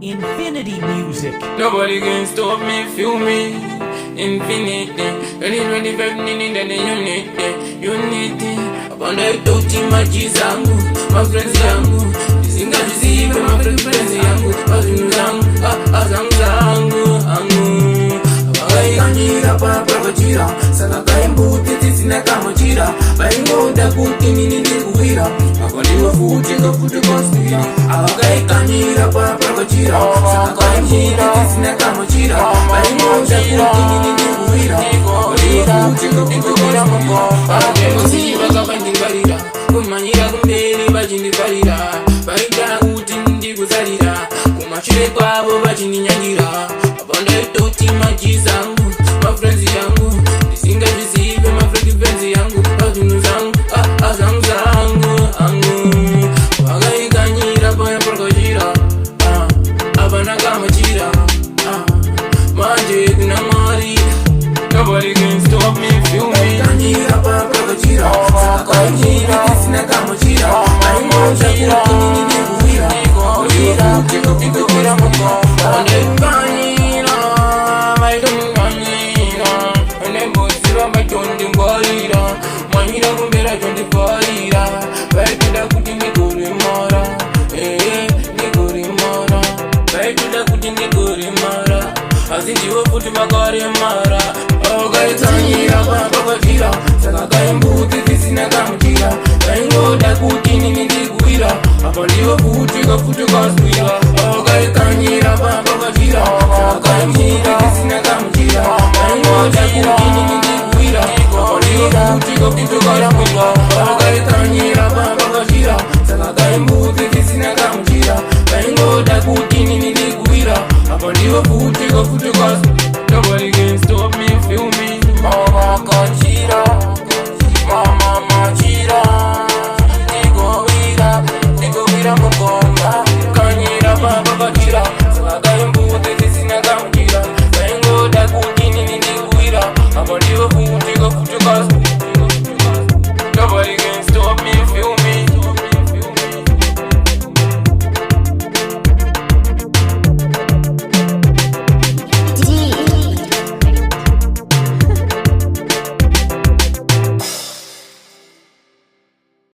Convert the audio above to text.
Infinity Music. Nobody can stop me, feel me. Infinity. 2025 nini ndani unity. Abanda itochi maji zangu, mafrenzi yangu. Dizinga dizive mafrenzi yangu. Azinu zangu, zangu. Abagai kanjira pakachira. Saka kaimbuti tisina kamachira. Baingo dakuti nini ndikuhira. Akaliwa futi kafuti konspira. Abagai kanjira pakachira. Saka kaimbuti tisina kamachira. Baingo dakuti nini ndikuhira. Akaliwa futi kafuti konspira. Abagai bakabandingarira. Kumanyira kumberi bajindikarira. Baita kuti ndikuzalira. Kumachire kwabo bajindinyangira. Abanda itoti maji zangu, mafrenzi yangu. Dizinga dizive mafrenzi yangu. Azinu zangu, zangu. Wagai kanyira paya pakachira. Abana kamachira. Manje kuna mari. Nobody can stop me, feel me. Kanyira paya pakachira. Saka kanyira tisina kamachira. Baingo dakuti nini ndikuhira. Akaliwa futi kafuti konspira. Mahira kumbera jondi farira. Baituda kuti nigori mara. Nigori mara. Baituda kuti nigori mara. Azinjiwa futi makari mara. Ogai kanyira pakachira. Saka kaimbuti tisina kamchira. Baingo dakuti nini ndikuhira. Akaliwa futi kafuti konspira. Ogai